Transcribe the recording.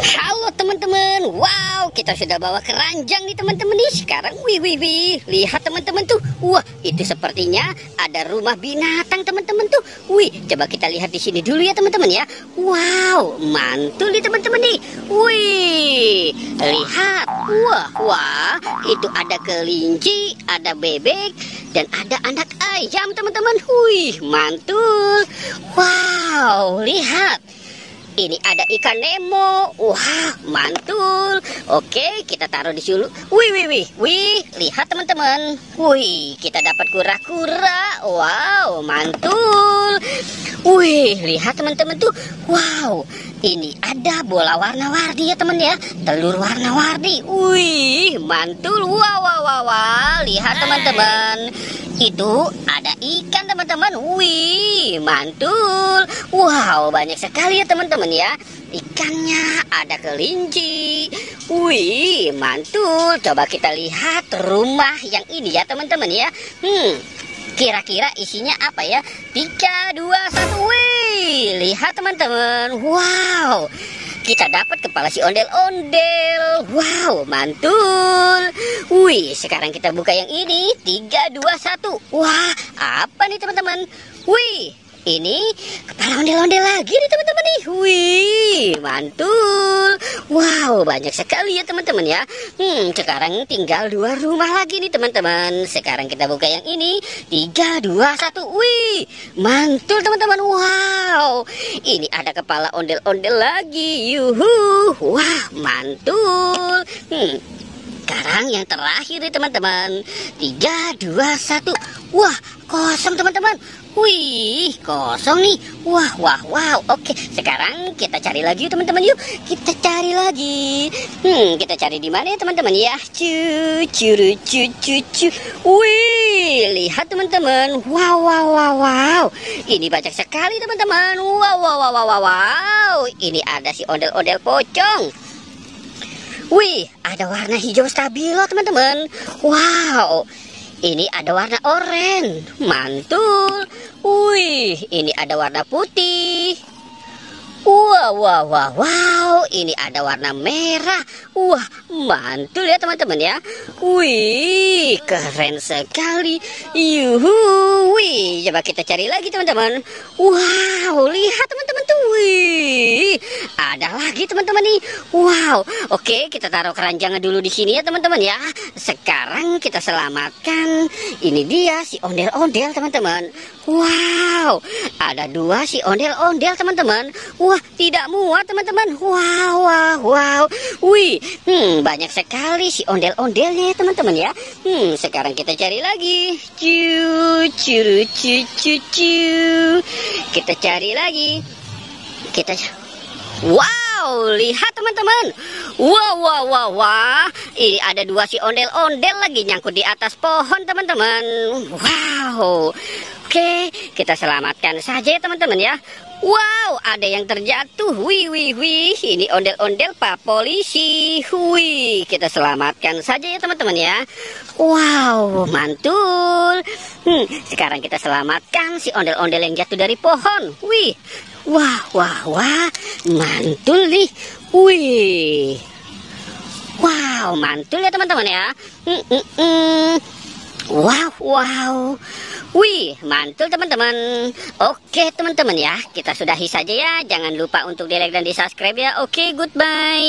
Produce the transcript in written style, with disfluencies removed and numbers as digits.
Halo teman-teman, wow, kita sudah bawa keranjang nih teman-teman nih. Sekarang, wih, lihat teman-teman tuh. Wah, itu sepertinya ada rumah binatang teman-teman tuh. Wih, coba kita lihat di sini dulu ya teman-teman ya. Wow, mantul nih teman-teman nih. Wih, lihat, wah, itu ada kelinci, ada bebek, dan ada anak ayam teman-teman. Wih, mantul. Wow, lihat. Ini ada ikan Nemo. Wah, mantul. Oke, kita taruh di sini. Wih, lihat teman-teman. Wih, kita dapat kura-kura. Wow, mantul. Wih, lihat teman-teman tuh. Wow, ini ada bola warna-warni ya teman ya. Telur warna-warni. Wih, mantul. Wow. Lihat teman-teman. Itu ada ikan teman-teman. Wih, mantul. Wow, banyak sekali ya teman-teman ya. Ikannya ada kelinci. Wih, mantul. Coba kita lihat rumah yang ini ya teman-teman ya. Kira-kira isinya apa ya? 3, 2, 1. Wih, lihat teman-teman. Wow, kita dapat kepala si ondel-ondel. Wow, mantul. Wih, sekarang kita buka yang ini. 3, 2, 1. Wah, apa nih teman-teman? Wih, ini kepala ondel-ondel lagi nih teman-teman nih. Wih, mantul. Wow, banyak sekali ya teman-teman ya. Sekarang tinggal 2 rumah lagi nih teman-teman. Sekarang kita buka yang ini. 3, 2, 1. Wih, mantul teman-teman. Wow, ini ada kepala ondel-ondel lagi. Yuhu. Wah, mantul. Sekarang yang terakhir nih teman-teman. 3, 2, 1. Wah, kosong teman-teman. Wih, kosong nih. Wah. Oke, sekarang kita cari lagi teman-teman yuk. Kita cari lagi. Kita cari di mana ya teman-teman ya? Cu. Wih, lihat teman-teman. Wow. Ini banyak sekali teman-teman. Wow. Ini ada si ondel-ondel pocong. Wih, ada warna hijau stabilo teman-teman. Wow, ini ada warna oranye. Mantul. Wih, ini ada warna putih. Wow, ini ada warna merah. Wah, mantul ya teman-teman ya. Wih, keren sekali. Yuhu. Wih, coba kita cari lagi teman-teman. Wow, lihat teman-teman tuh. Wih, ada lagi teman-teman nih. Wow, oke, kita taruh keranjangnya dulu di sini ya teman-teman ya. Sekarang kita selamatkan. Ini dia si ondel-ondel teman-teman. Wow, ada 2 si ondel-ondel teman-teman. Wah, tidak muat teman-teman. Wow. Wih, banyak sekali si ondel-ondelnya ya teman-teman ya. Sekarang kita cari lagi. Cu. Kita cari lagi. Wow, lihat teman-teman. Wah. Ini ada 2 si ondel-ondel lagi nyangkut di atas pohon teman-teman. Wow. Oke, kita selamatkan saja ya teman-teman ya. Wow, ada yang terjatuh. Wih. Ini ondel-ondel Pak Polisi. Wih, kita selamatkan saja ya teman-teman ya. Wow, mantul. Sekarang kita selamatkan si ondel-ondel yang jatuh dari pohon. Wih. Wah, mantul nih. Wih. Wow, mantul ya teman-teman ya. Wow. Wih, mantul teman-teman. Oke teman-teman ya, kita sudahi saja ya. Jangan lupa untuk di like dan di subscribe ya. Oke, goodbye.